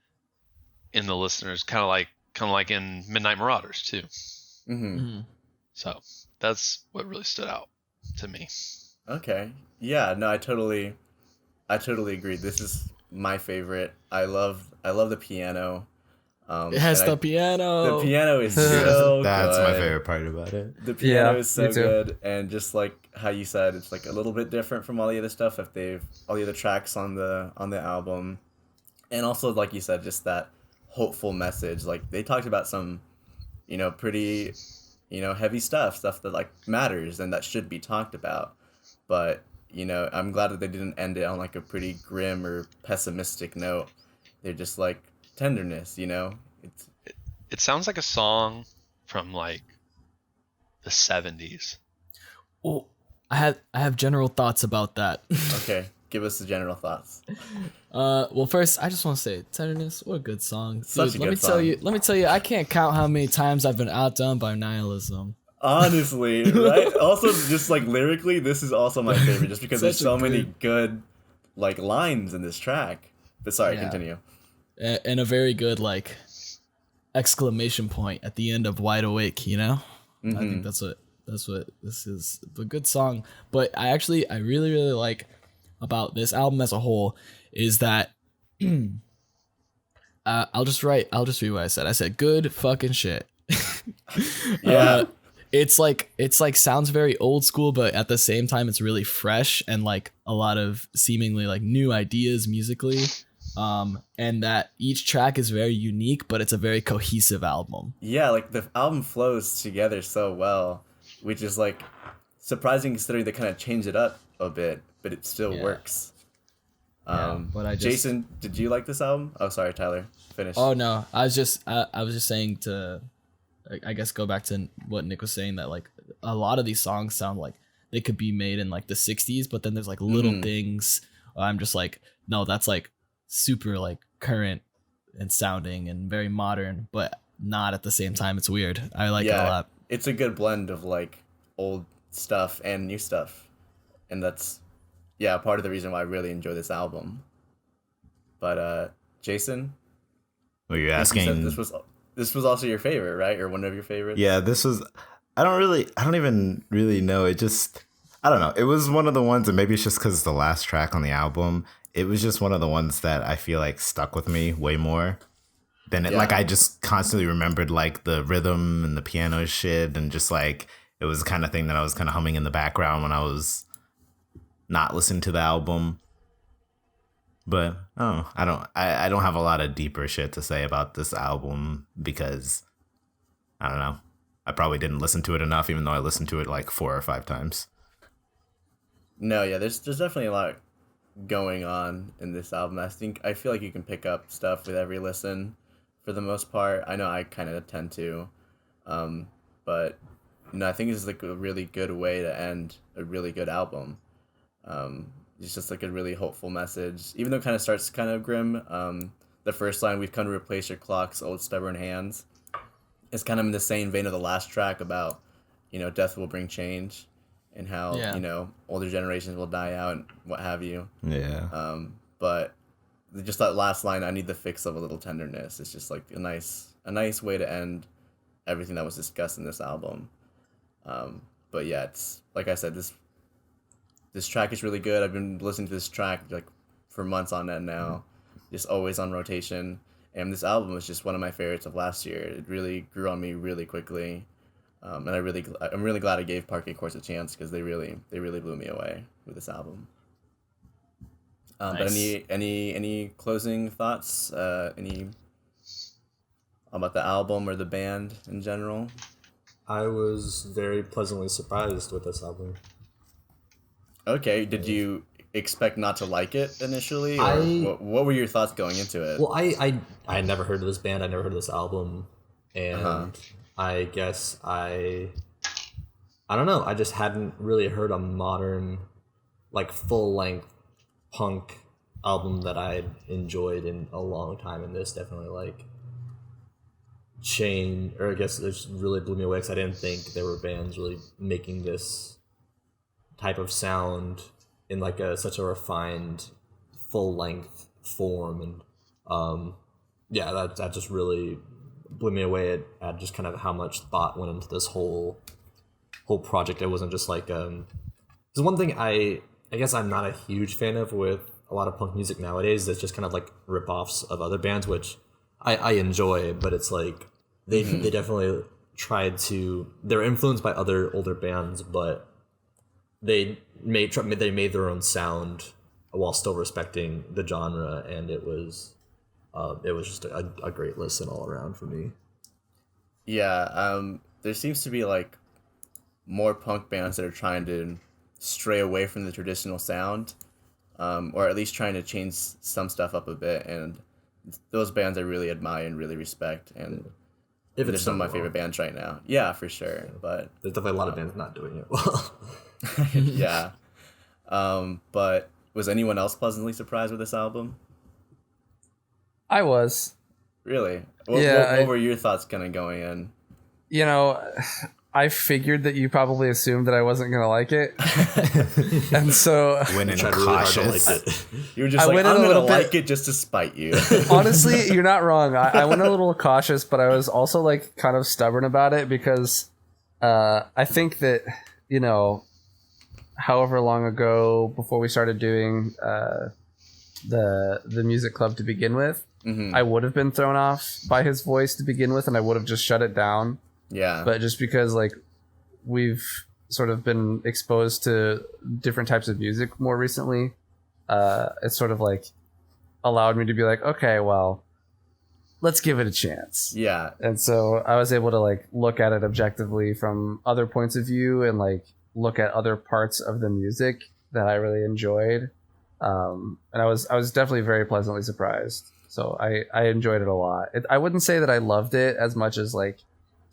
in the listeners, kind of like in Midnight Marauders too. So that's what really stood out to me. Okay. Yeah, no, I totally agree. This is my favorite. I love the piano. It has and the piano. The piano is so That's good. my favorite part about it. The piano Yeah, is so me too. good, and just like how you said, it's like a little bit different from all the other stuff all the other tracks on the album, and also like you said, just that hopeful message. Like they talked about some, pretty, heavy stuff that like matters and that should be talked about, but I'm glad that they didn't end it on like a pretty grim or pessimistic note. They're just like tenderness, It's It sounds like a song from like the 70s. Oh, I have general thoughts about that. okay. Give us the general thoughts. Well, first I just want to say, Tenderness, what a good song. Dude, Such a let good me song. let me tell you, I can't count how many times I've been outdone by Nihilism. Honestly, right? Also, just like lyrically, this is also my favorite, just because there's Such a so many good- good like lines in this track. But sorry, Yeah. continue. And a very good like exclamation point at the end of Wide Awake, I think that's what this is. A good song. But I really really like about this album as a whole is that I'll just read what I said. I said good fucking shit. Yeah. It's like sounds very old school, but at the same time it's really fresh and like a lot of seemingly like new ideas musically. And that each track is very unique, but it's a very cohesive album. Yeah, like the album flows together so well, which is like surprising considering they kind of change it up a bit, but it still Yeah. works. But I just Jason, did you like this album? Oh, sorry, Tyler. Finish. Oh no, I was just saying to, I guess go back to what Nick was saying that like a lot of these songs sound like they could be made in like the 60s, but then there's like little things I'm just like, no, that's like super like current and sounding and very modern, but not at the same time. It's weird. I like it a lot. It's a good blend of like old stuff and new stuff, and that's part of the reason why I really enjoy this album. But Jason, Were you you said asking? this was also your favorite, right? Or one of your favorites? Yeah, this was. I don't even really know. I don't know. It was one of the ones, and maybe it's just because it's the last track on the album. It was just one of the ones that I feel like stuck with me way more than it. Yeah. Like I just constantly remembered like the rhythm and the piano shit, and just like it was the kind of thing that I was kind of humming in the background when I was not listening to the album. But I don't have a lot of deeper shit to say about this album because I don't know. I probably didn't listen to it enough, even though I listened to it like 4 or 5 times. No, yeah, there's definitely a lot going on in this album. I feel like you can pick up stuff with every listen for the most part. I know I kind of tend to. But no, I think it's like a really good way to end a really good album. It's just like a really hopeful message, even though it kind of starts kind of grim. The first line, "We've come to replace your clock's old stubborn hands," is kind of in the same vein of the last track about, death will bring change, and how older generations will die out and what have you. Yeah. But just that last line, "I need the fix of a little tenderness," it's just like a nice way to end everything that was discussed in this album. But yeah, it's like I said, this track is really good. I've been listening to this track like for months on end now, just always on rotation. And this album was just one of my favorites of last year. It really grew on me really quickly, and I'm really glad I gave Parquet Courts a chance because they really blew me away with this album. But any closing thoughts? Any about the album or the band in general? I was very pleasantly surprised with this album. Okay, did you expect not to like it initially, or what were your thoughts going into it? Well, I had never heard of this band. I never heard of this album, and I guess I don't know. I just hadn't really heard a modern, like, full length punk album that I'd enjoyed in a long time, and this definitely like changed, or I guess it just really blew me away because I didn't think there were bands really making this type of sound in like such a refined, full length form, and yeah, that just really blew me away at just kind of how much thought went into this whole project. It wasn't just like there's one thing I guess I'm not a huge fan of with a lot of punk music nowadays. That's just kind of like rip-offs of other bands, which I enjoy, but it's like they definitely tried to. They're influenced by other older bands, but they made their own sound while still respecting the genre, and it was just a great listen all around for me. Yeah, there seems to be like more punk bands that are trying to stray away from the traditional sound, or at least trying to change some stuff up a bit, and those bands I really admire and really respect, and If they're it's some of my done favorite well. bands right now. Yeah, for sure. But There's definitely a lot of bands not doing it well. yeah. But was anyone else pleasantly surprised with this album? I was. Really? Yeah, What were your thoughts kind of going in? You know, I figured that you probably assumed that I wasn't going to like it. And so Went in Tried really hard to cautious. like it. You were just I like, went in I'm a going to little bit- like it just to spite you. honestly, you're not wrong. I went a little cautious, but I was also like kind of stubborn about it because I think that, you know, however long ago before we started doing the music club to begin with, I would have been thrown off by his voice to begin with, and I would have just shut it down. Yeah. But just because like we've sort of been exposed to different types of music more recently, it's sort of like allowed me to be like, okay, well, let's give it a chance. Yeah. And so I was able to like look at it objectively from other points of view and like look at other parts of the music that I really enjoyed. And I was definitely very pleasantly surprised. So I enjoyed it a lot. I wouldn't say that I loved it as much as like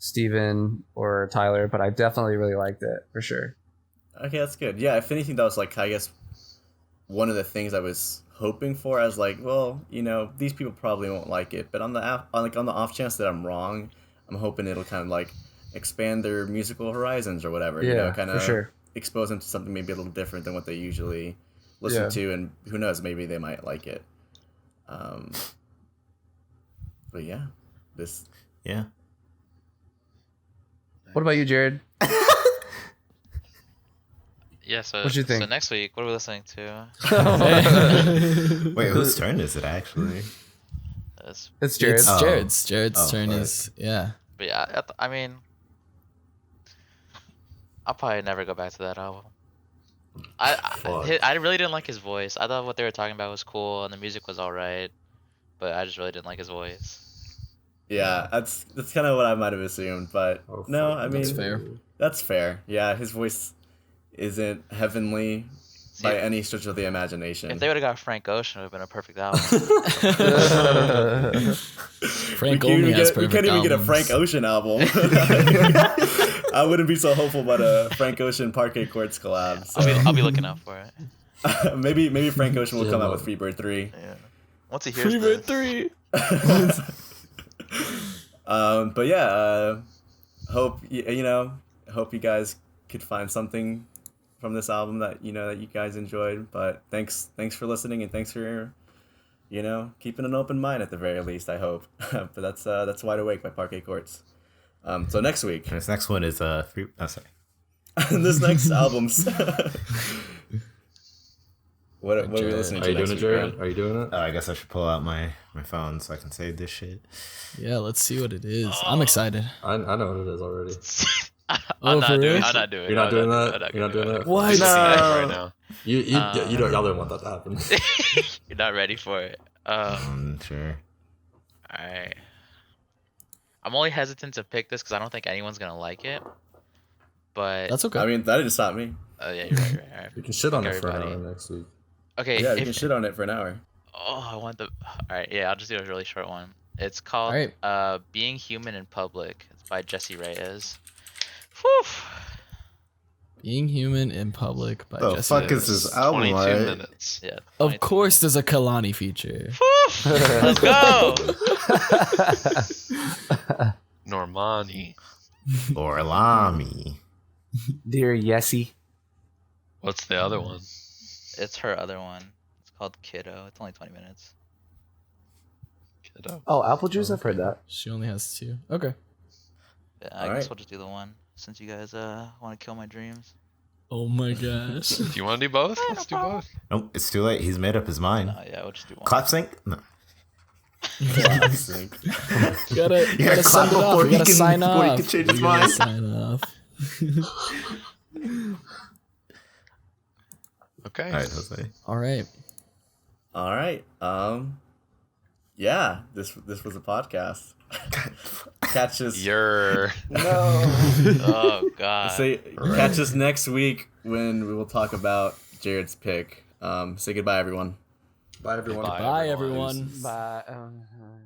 Steven or Tyler, but I definitely really liked it for sure. Okay, that's good. Yeah, if anything, that was like, I guess, one of the things I was hoping for. I was like, well, you know, these people probably won't like it, but on the off chance that I'm wrong, I'm hoping it'll kind of like expand their musical horizons or whatever. Yeah, you know, kind for of sure. expose them to something maybe a little different than what they usually listen to, and who knows, maybe they might like it. But yeah, this. Yeah. What about you, Jared? Yeah, so, What'd you think? so next week, what are we listening to? Wait, whose turn is it actually? It's Jared's. It's Jared's. Jared's Oh, turn right. is yeah. But yeah, I mean, I'll probably never go back to that album. I really didn't like his voice. I thought what they were talking about was cool and the music was alright, but I just really didn't like his voice. Yeah, that's kind of what I might have assumed, but no, I mean That's fair. That's fair. Yeah, his voice isn't heavenly by any stretch of the imagination. If they would have got Frank Ocean, it would have been a perfect album. Frank we only has we perfect can't even get a albums. Frank Ocean album. I wouldn't be so hopeful about a Frank Ocean Parquet Courts collab. So. I'll be looking out for it. maybe Frank Ocean will come out with Freebird 3. Yeah. Once he hears Freebird this. 3. But yeah, hope you guys could find something from this album that you guys enjoyed. But thanks for listening, and thanks for keeping an open mind at the very least, I hope. But that's Wide Awake by Parquet Courts. So next week, This next one is free. Oh, sorry. this next album's what are we listening Are to you next doing it, week, Jared? Ryan? Are you doing it? Oh, I guess I should pull out my phone so I can save this shit. Yeah, let's see what it is. I'm excited. I know what it is already. I'm not doing. real? I'm not doing. You're not I'm doing not that? I'm not You're not gonna doing do that? What? I'm looking at it No. right now. You don't, y'all don't want that to happen. it. You're not ready for it. Sure. Alright. I'm only hesitant to pick this because I don't think anyone's gonna like it. But That's okay. I mean, that just stopped me. yeah, you're right. All right. We can shit on Fuck it for an everybody. hour next week. Okay. Yeah, we can shit on it for an hour. Oh, I want the. All right, yeah, I'll just do a really short one. It's called Alright. "Being Human in Public." It's by Jesse Reyes. Whew. Being Human in Public by The Jesse. fuck is Reyes. this album? 22 Right? minutes. Yeah. Of 22. course, there's a Kalani feature. Whew. Let's go. Normani. Or Lami. Dear Yessie. What's the other one? It's her other one. It's called Kiddo. It's only 20 minutes. Kiddo. Oh, Apple Juice. I've heard that. She only has 2. Okay. Yeah, I All guess right. we'll just do the one since you guys want to kill my dreams. Oh my gosh. Do you want to do both? Let's do both. Nope, it's too late. He's made up his mind. Yeah, we'll just do one. Clap sync? No. Clap sync. gotta You gotta send clap it off. before You he gotta can- sign before he off. can change his You gotta mind. sign off. Okay. All right, Jose. All right. All right. Yeah, this was a podcast. Catch us. You're. No. Oh God. Catch us next week when we will talk about Jared's pick. Say goodbye, everyone. Bye, everyone. Goodbye. Bye, everyone. everyone. Bye.